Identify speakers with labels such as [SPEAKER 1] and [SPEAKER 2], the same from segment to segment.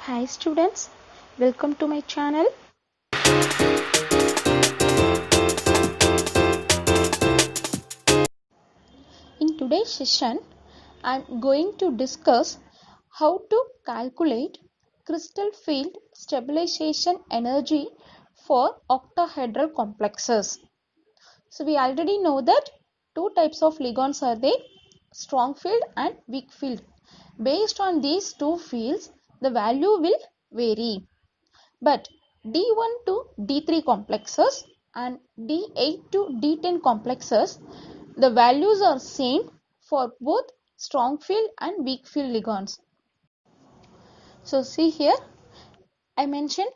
[SPEAKER 1] Hi students, welcome to my channel. In today's session, I am going to discuss how to calculate crystal field stabilization energy for octahedral complexes. So we already know that two types of ligands are there, strong field and weak field. Based on these two fields, the value will vary. But D1 to D3 complexes and D8 to D10 complexes, the values are same for both strong field and weak field ligands. So see here, I mentioned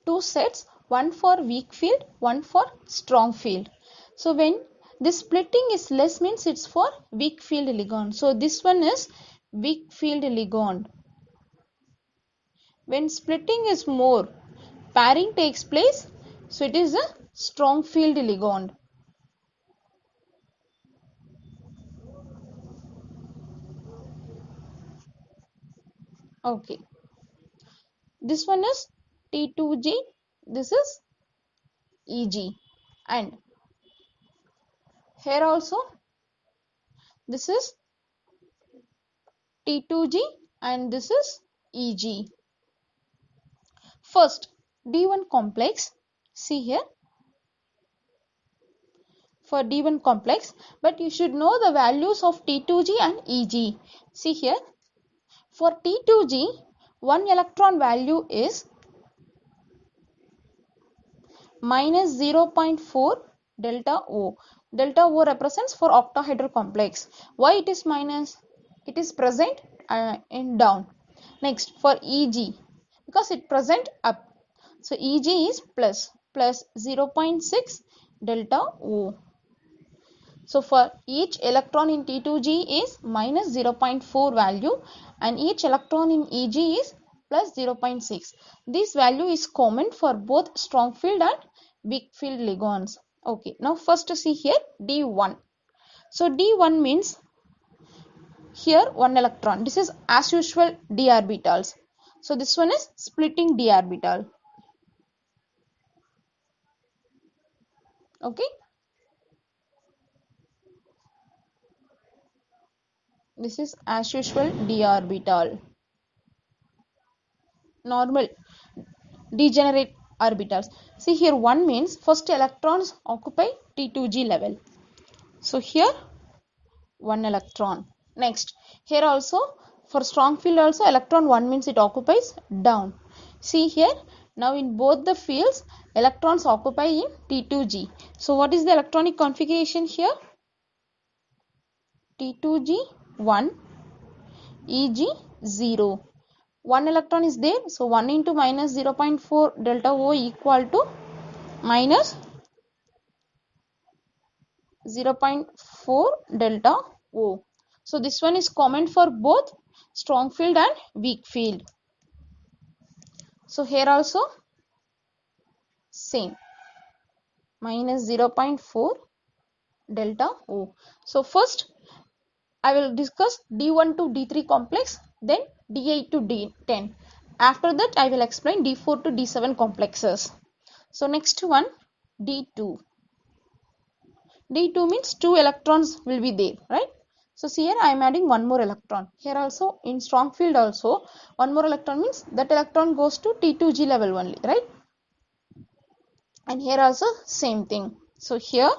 [SPEAKER 1] two sets, one for weak field, one for strong field. So when this splitting is less means it's for weak field ligand. So this one is weak field ligand. When splitting is more, pairing takes place, so it is a strong field ligand. Okay, this one is T2G, this is EG, and here also this is T2G and this is EG. First, D1 complex, see here, for D1 complex, but you should know the values of T2G and EG. See here, for T2G, one electron value is minus 0.4 delta O. Delta O represents for octahedral complex. Why it is minus? It is present in down. Next, for EG, because it present up. So EG is plus 0.6 delta O. So for each electron in T2G is minus 0.4 value and each electron in EG is plus 0.6. This value is common for both strong field and weak field ligands. Okay, now first to see here D1. So D1 means here one electron. This is as usual d orbitals. So this one is splitting d orbital. Okay. This is as usual d orbital. Normal degenerate orbitals. See here 1 means first electrons occupy T2G level. So here 1 electron. Next here also for strong field also electron 1 means it occupies down. See here now in both the fields electrons occupy in T2G. So what is the electronic configuration here? T2G 1, EG 0. 1 electron is there, so 1 into minus 0.4 delta O equal to minus 0.4 delta O. So this one is common for both strong field and weak field. So here also same, minus 0.4 delta O. So first I will discuss D1 to D3 complex, then D8 to D10. After that I will explain D4 to D7 complexes. So next one D2. D2 means 2 electrons will be there, right? So here I am adding one more electron. Here also in strong field also one more electron means that electron goes to T2G level only, right? And here also same thing. So here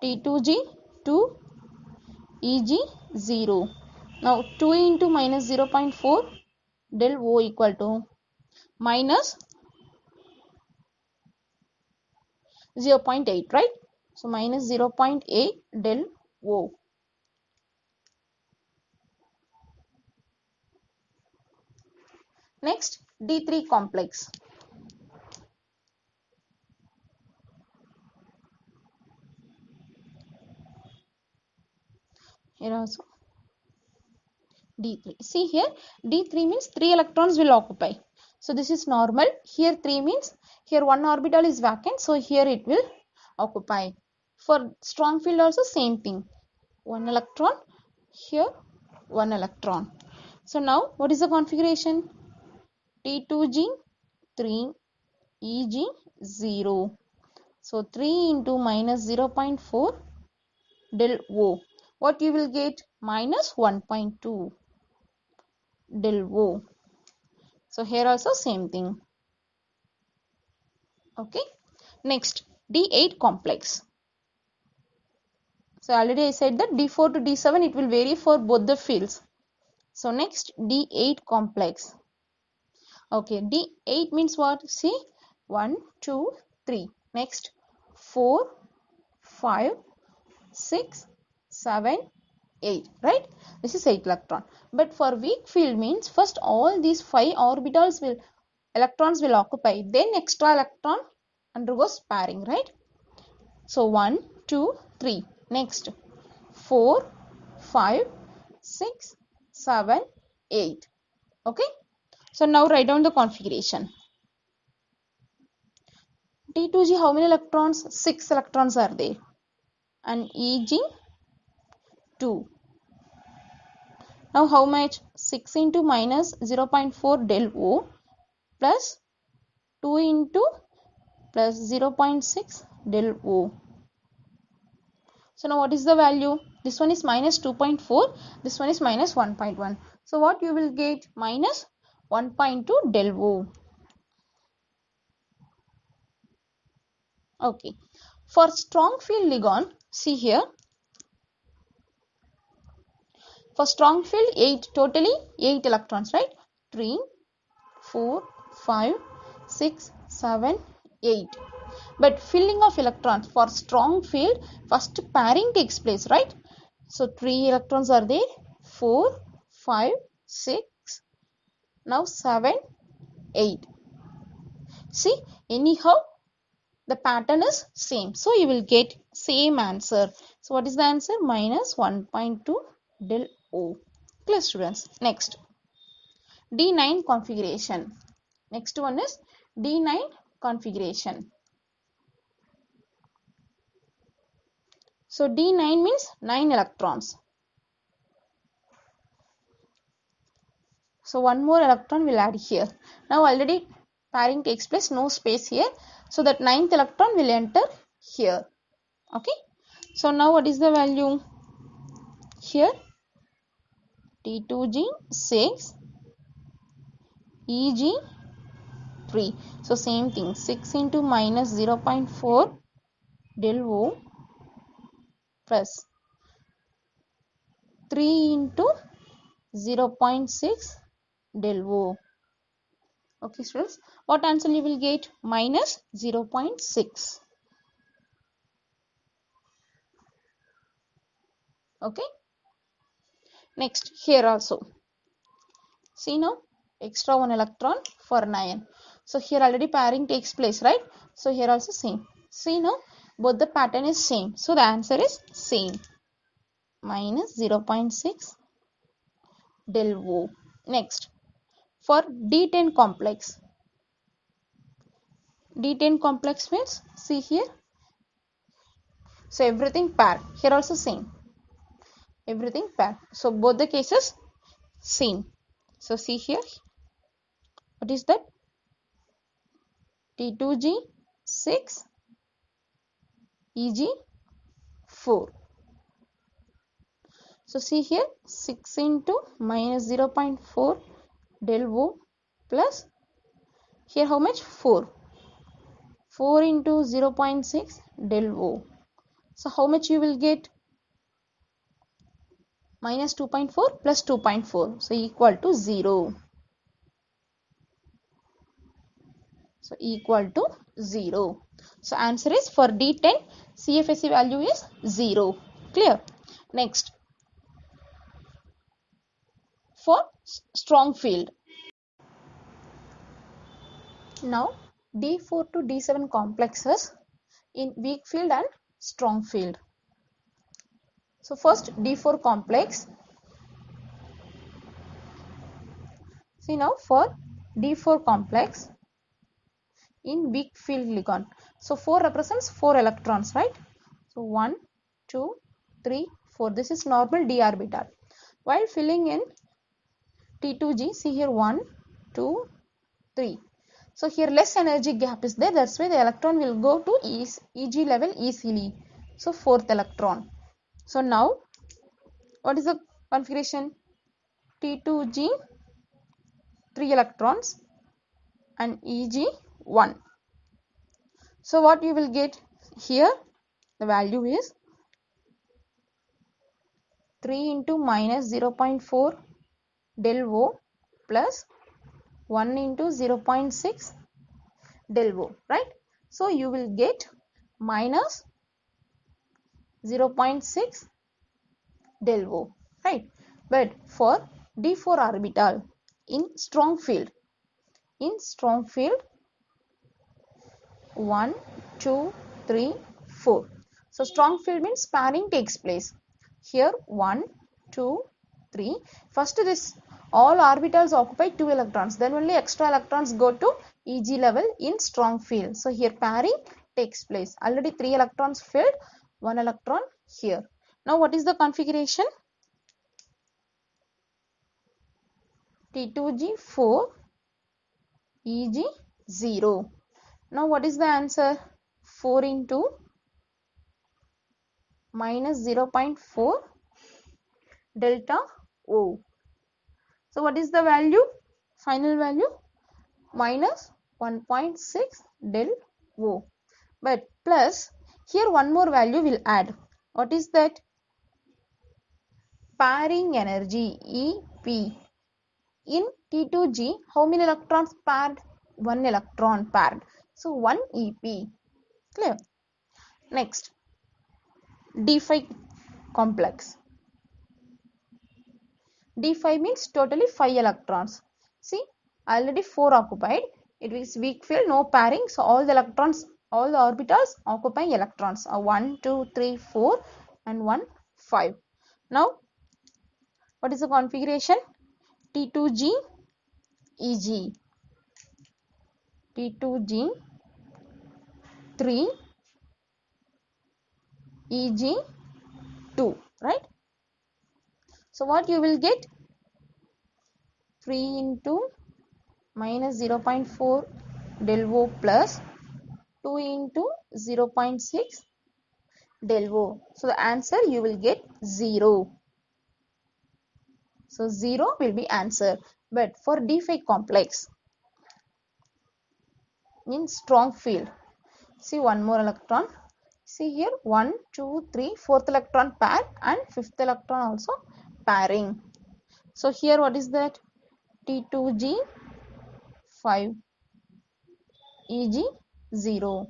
[SPEAKER 1] T2G 2, EG 0. Now 2 into minus 0.4 del O equal to minus 0.8, right? So minus 0.8 del O. Next D3 complex. Here also D3. See here D3 means 3 electrons will occupy. So this is normal. Here 3 means here one orbital is vacant. So here it will occupy. For strong field also same thing. 1 electron. Here 1 electron. So now what is the configuration? T2G 3, EG 0. So 3 into minus 0.4 del O. What you will get? Minus 1.2 del O. So here also same thing. Okay. Next, D8 complex. So already I said that D4 to D7 it will vary for both the fields. So next, D8 complex. Okay, D8 means what? See, 1, 2, 3. Next, 4, 5, 6, 7, 8. Right? This is 8 electron. But for weak field means first all these 5 orbitals will electrons will occupy. Then extra electron undergoes pairing. Right? So 1, 2, 3. Next, 4, 5, 6, 7, 8. Okay. So now write down the configuration. T2G how many electrons? 6 electrons are there. And EG 2. Now how much? 6 into minus 0.4 del O plus 2 into plus 0.6 del O. So now what is the value? This one is minus 2.4. This one is minus 1.1. So what you will get? Minus 1.2 del O. Okay. For strong field ligand, see here. For strong field, 8, totally 8 electrons, right? 3, 4, 5, 6, 7, 8. But filling of electrons for strong field, first pairing takes place, right? So 3 electrons are there, 4, 5, 6, now 7, 8. See, anyhow, the pattern is same. So you will get same answer. So what is the answer? Minus 1.2 del O. Clear, students? Next, D9 configuration. Next one is D9 configuration. So D9 means 9 electrons. So one more electron will add here. Now already pairing takes place, no space here. So that 9th electron will enter here. Okay. So now what is the value? Here T2G 6, EG 3. So same thing, 6 into minus 0.4 del O plus 3 into 0.6 del O. Okay, students, what answer you will get? Minus 0.6. Okay. Next, here also. See now, extra 1 electron for 9. So here already pairing takes place, right? So here also same. See now, both the pattern is same. So the answer is same. Minus 0.6 del O. Next, for D10 complex. D10 complex means, see here. So everything pair. Here also same. Everything pair. So both the cases same. So see here. What is that? T2G 6, EG 4. So see here 6 into minus 0.4 del O plus here how much? 4. 4 into 0.6 del O. So how much you will get? Minus 2.4 plus 2.4. So equal to 0. So equal to 0. So answer is for D10 CFSE value is 0. Clear? Next, for strong field. Now D4 to D7 complexes in weak field and strong field. So first D4 complex. See now for D4 complex in weak field ligand. So 4 represents 4 electrons, right? So 1, 2, 3, 4. This is normal d orbital. While filling in T2G, see here 1, 2, 3. So here less energy gap is there, that's why the electron will go to Eg level easily. So fourth electron. So now what is the configuration? T2G 3 electrons and Eg 1. So what you will get here, the value is 3 into minus 0.4 del O plus 1 into 0.6 del O, right? So you will get minus 0.6 del O, right? But for D4 orbital in strong field, 1, 2, 3, 4. So strong field means pairing takes place. Here 1, 2, 3. First this all orbitals occupy 2 electrons. Then only extra electrons go to Eg level in strong field. So here pairing takes place. Already 3 electrons filled, 1 electron here. Now what is the configuration? T2G 4, Eg 0. Now what is the answer? 4 into minus 0.4 delta O. So what is the value? Final value? Minus 1.6 del O. But plus here one more value will add. What is that? Pairing energy, EP. In T2G, how many electrons paired? 1 electron paired. So 1 EP. Clear? Next, D5 complex. D5 means totally 5 electrons. See, already 4 occupied. It is weak field, no pairing. So all the electrons, all the orbitals occupy electrons. 1, 2, 3, 4 and 1, 5. Now, what is the configuration? T2G, Eg. T2G, 3, Eg, 2, right? So what you will get? 3 into minus 0.4 del O plus 2 into 0.6 del O. So the answer you will get 0. So 0 will be answer. But for D5 complex in strong field, see one more electron. See here 1, 2, 3, fourth electron pair and fifth electron also pairing. So here what is that? T2G 5, Eg 0.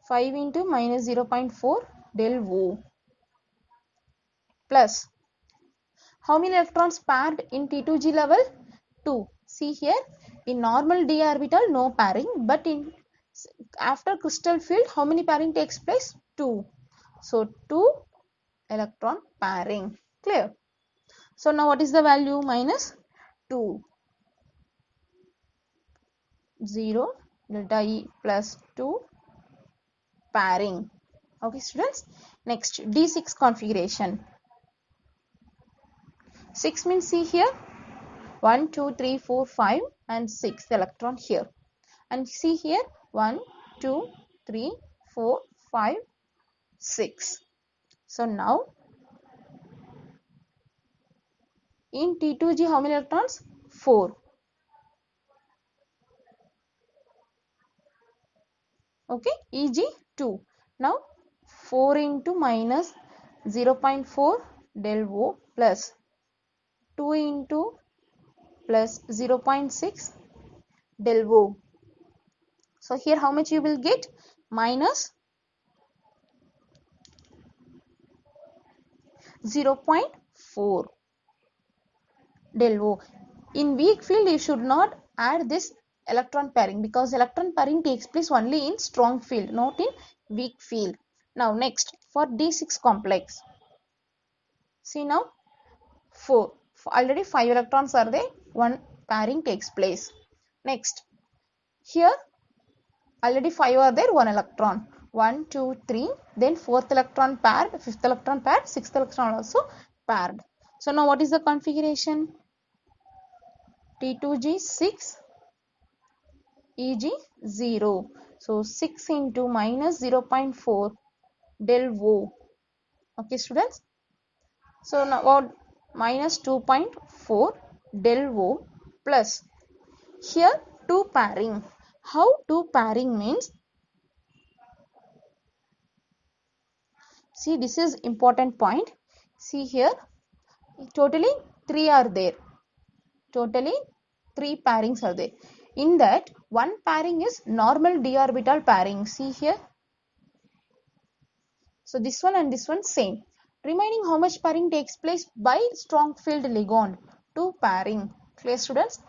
[SPEAKER 1] 5 into minus 0.4 del O plus how many electrons paired in T2G level? 2. See here in normal d orbital no pairing, but in after crystal field how many pairing takes place? 2. So 2 electron pairing. Clear? So now what is the value? Minus 2. 0 delta E plus 2 pairing. Okay students, next D6 configuration. 6 means see here 1, 2, 3, 4, 5 and 6 electron here. And see here 1, 2, 3, 4, 5, 6. So now in T2G how many electrons? 4. Okay, Eg 2. Now 4 into minus 0.4 del O plus 2 into plus 0.6 del O. So here how much you will get? Minus 0.4 del O. In weak field you should not add this electron pairing because electron pairing takes place only in strong field, not in weak field. Now next for D6 complex. See now 4. Already 5 electrons are there, 1 pairing takes place. Next here already 5 are there, 1 electron. 1, 2, 3, then 4th electron paired, 5th electron paired, 6th electron also paired. So now what is the configuration? T2G 6, Eg 0. So 6 into minus 0.4 del O. Okay students. So now what, minus 2.4 del O plus here 2 pairing. How 2 pairing means? See, this is important point. See here, totally 3 are there. Totally 3 pairings are there. In that, one pairing is normal d orbital pairing. See here. So this one and this one same. Remaining how much pairing takes place by strong field Ligand? 2 pairing. Clear students?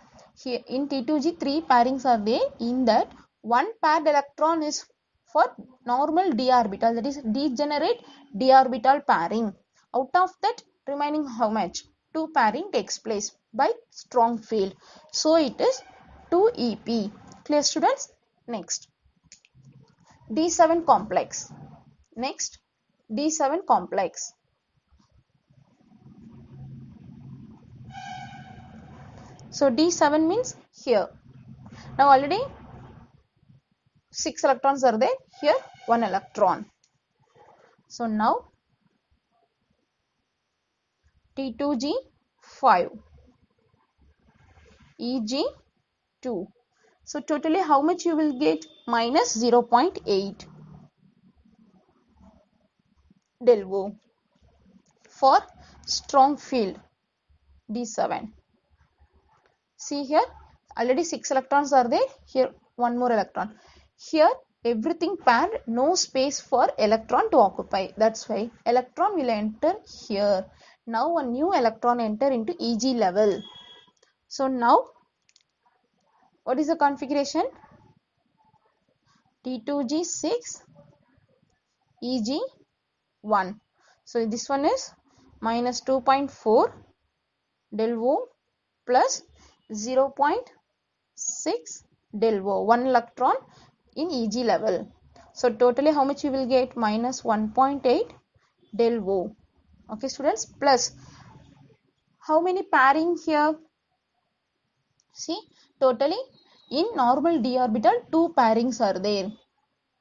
[SPEAKER 1] Here in T2G 3 pairings are there. In that, one paired electron is for normal d orbital, that is degenerate d orbital pairing. Out of that, remaining how much? 2 pairing takes place by strong field. So it is 2 EP. Clear students? Next, D7 complex. Next, D7 complex. So D7 means here. Now already 6 electrons are there. Here 1 electron. So now T2G 5, Eg 2. So totally how much you will get? Minus 0.8 del O for strong field D7. See here, already 6 electrons are there. Here 1 more electron. Here everything paired, no space for electron to occupy. That's why electron will enter here. Now a new electron enter into Eg level. So now what is the configuration? T2G 6, Eg 1. So this one is minus 2.4 del O plus 0.6 del O, 1 electron in Eg level. So totally how much you will get? Minus 1.8 del O. Okay students, plus how many pairing here? See, totally in normal d orbital 2 pairings are there.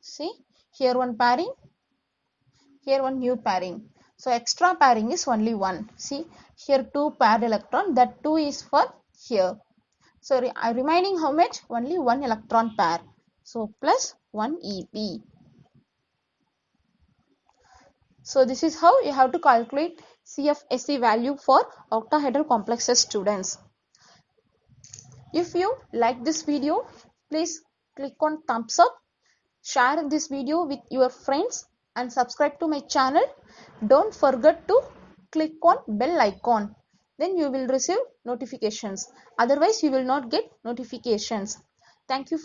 [SPEAKER 1] See, here one pairing, here one new pairing. So extra pairing is only 1. See, here 2 paired electron, that 2 is for here. So remaining how much? Only 1 electron pair. So plus 1 EP. So this is how you have to calculate CFSE value for octahedral complexes, students. If you like this video, please click on thumbs up, share this video with your friends and subscribe to my channel. Don't forget to click on bell icon. Then you will receive notifications. Otherwise, you will not get notifications. Thank you.